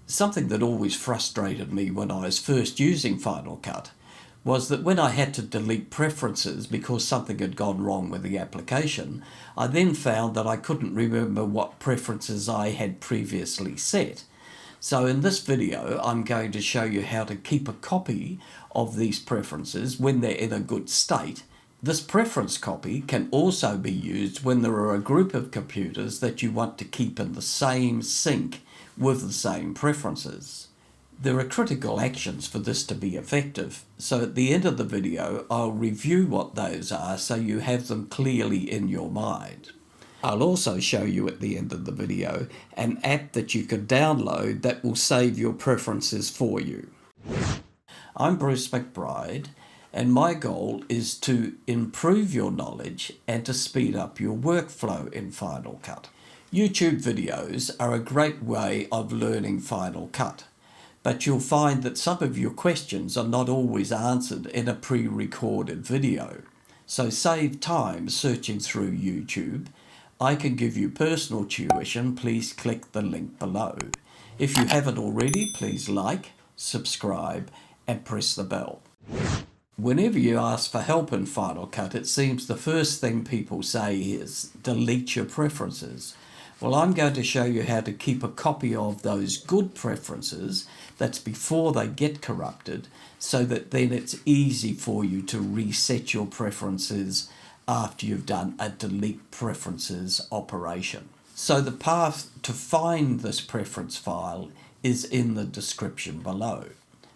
Something that always frustrated me when I was first using Final Cut was that when I had to delete preferences because something had gone wrong with the application, I then found that I couldn't remember what preferences I had previously set. So in this video, I'm going to show you how to keep a copy of these preferences when they're in a good state. This preference copy can also be used when there are a group of computers that you want to keep in the same sync with the same preferences. There are critical actions for this to be effective, so at the end of the video I'll review what those are so you have them clearly in your mind. I'll also show you at the end of the video an app that you can download that will save your preferences for you. I'm Bruce Macbryde, and my goal is to improve your knowledge and to speed up your workflow in Final Cut. YouTube videos are a great way of learning Final Cut, but you'll find that some of your questions are not always answered in a pre-recorded video. So save time searching through YouTube. I can give you personal tuition. Please click the link below. If you haven't already, please like, subscribe and press the bell. Whenever you ask for help in Final Cut, it seems the first thing people say is delete your preferences. Well, I'm going to show you how to keep a copy of those good preferences, that's before they get corrupted, so that then it's easy for you to reset your preferences after you've done a delete preferences operation. So the path to find this preference file is in the description below.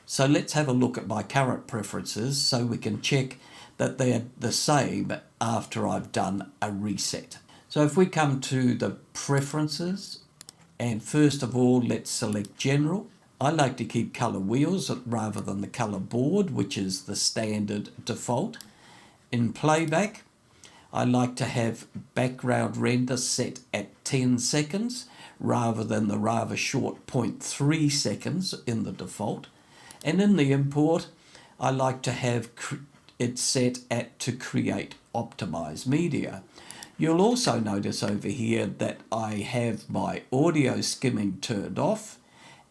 So let's have a look at my current preferences so we can check that they're the same after I've done a reset. So if we come to the preferences, and first of all let's select general. I like to keep color wheels rather than the color board, which is the standard default. In playback, I like to have background render set at 10 seconds rather than the rather short 0.3 seconds in the default. And in the import, I like to have it set at to create optimized media. You'll also notice over here that I have my audio skimming turned off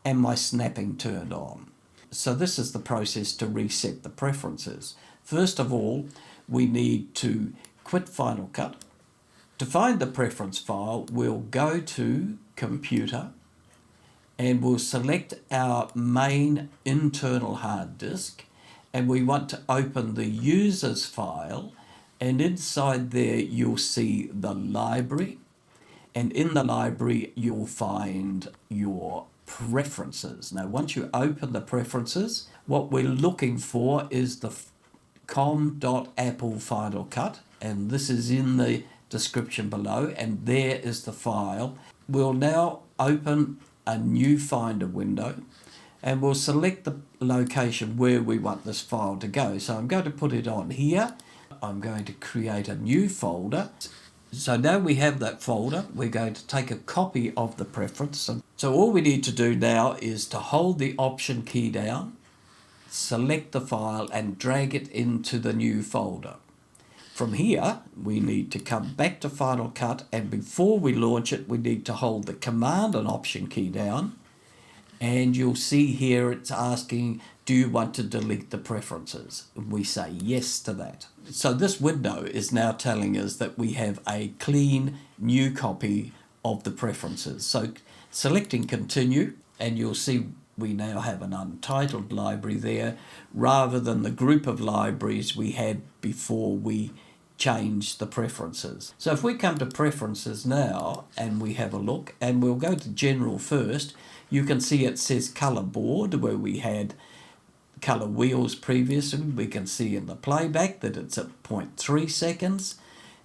and my snapping turned on. So this is the process to reset the preferences. First of all, we need to quit Final Cut. To find the preference file, we'll go to Computer and we'll select our main internal hard disk, and we want to open the users file, and inside there you'll see the library, and in the library you'll find your preferences. Now once you open the preferences, what we're looking for is the com.apple.FinalCut, and this is in the description below, and there is the file. We'll now open a new Finder window and we'll select the location where we want this file to go. So I'm going to put it on here. I'm going to create a new folder. So now we have that folder, we're going to take a copy of the preference. So all we need to do now is to hold the Option key down, select the file and drag it into the new folder. From here, we need to come back to Final Cut, and before we launch it, we need to hold the Command and Option key down, and you'll see here it's asking, do you want to delete the preferences? We say yes to that. So this window is now telling us that we have a clean new copy of the preferences. So selecting Continue, and you'll see we now have an untitled library there rather than the group of libraries we had before we changed the preferences. So if we come to preferences now and we have a look, and we'll go to general first, you can see it says color board where we had color wheels previously. We can see in the playback that it's at 0.3 seconds,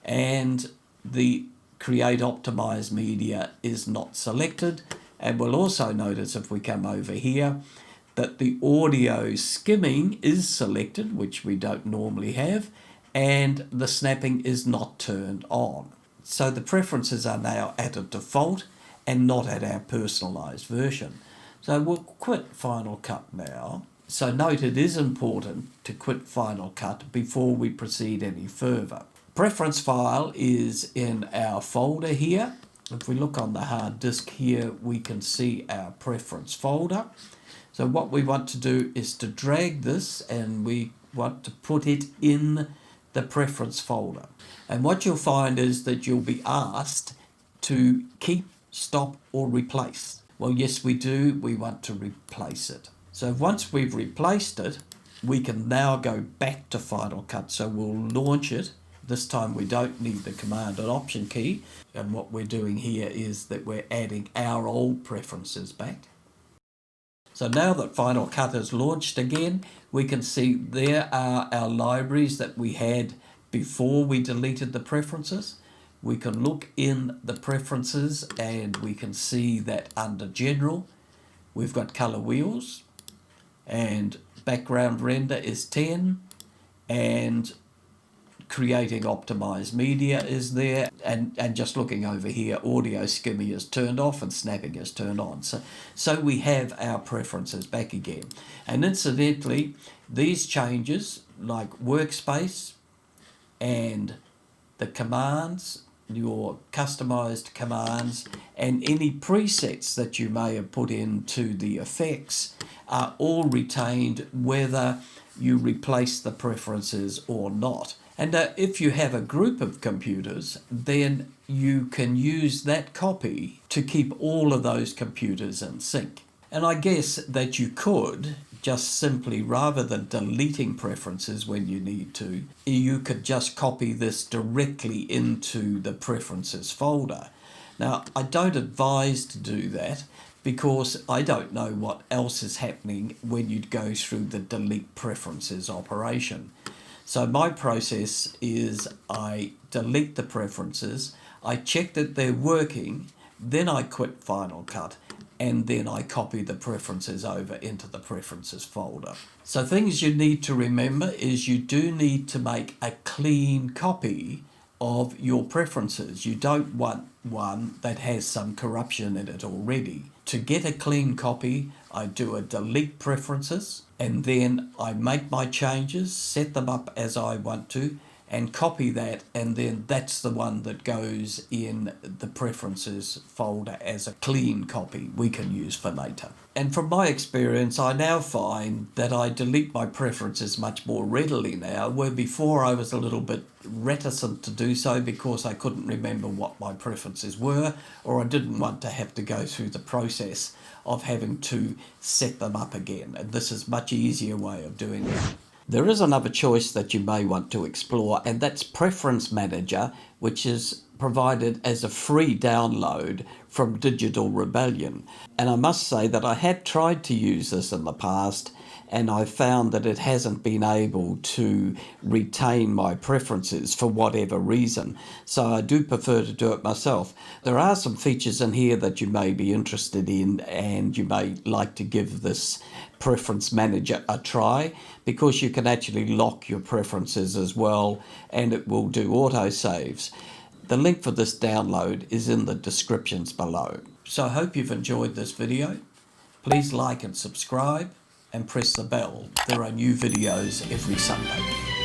and the create optimized media is not selected. And we'll also notice if we come over here that the audio skimming is selected, which we don't normally have, and the snapping is not turned on. So the preferences are now at a default and not at our personalized version. So we'll quit Final Cut now. So note it is important to quit Final Cut before we proceed any further. Preference file is in our folder here, if we look on the hard disk here, we can see our preference folder. So what we want to do is to drag this, and we want to put it in the preference folder. And what you'll find is that you'll be asked to keep, stop, or replace. Well, yes, we do. We want to replace it. So once we've replaced it, we can now go back to Final Cut. So we'll launch it. This time we don't need the Command and Option key. And what we're doing here is that we're adding our old preferences back. So now that Final Cut is launched again, we can see there are our libraries that we had before we deleted the preferences. We can look in the preferences and we can see that under General, we've got color wheels, and background render is 10, and creating optimized media is there, and just looking over here, audio skimming is turned off and snapping is turned on. So we have our preferences back again. And incidentally, these changes like workspace and the commands, your customized commands, and any presets that you may have put into the effects are all retained whether you replace the preferences or not. And if you have a group of computers, then you can use that copy to keep all of those computers in sync. And I guess that you could just simply, rather than deleting preferences when you need to, you could just copy this directly into the preferences folder. Now, I don't advise to do that because I don't know what else is happening when you go through the delete preferences operation. So my process is I delete the preferences, I check that they're working, then I quit Final Cut, and then I copy the preferences over into the preferences folder. So things you need to remember is you do need to make a clean copy of your preferences. You don't want one that has some corruption in it already. To get a clean copy, I do a delete preferences, and then I make my changes, set them up as I want to, and copy that, and then that's the one that goes in the preferences folder as a clean copy we can use for later. And from my experience, I now find that I delete my preferences much more readily now, where before I was a little bit reticent to do so because I couldn't remember what my preferences were, or I didn't want to have to go through the process of having to set them up again. And this is a much easier way of doing it. There is another choice that you may want to explore, and that's Preference Manager, which is provided as a free download from Digital Rebellion. And I must say that I had tried to use this in the past, and I found that it hasn't been able to retain my preferences for whatever reason. So I do prefer to do it myself. There are some features in here that you may be interested in, and you may like to give this Preference Manager a try, because you can actually lock your preferences as well, and it will do autosaves. The link for this download is in the descriptions below. So I hope you've enjoyed this video. Please like and subscribe, and press the bell. There are new videos every Sunday.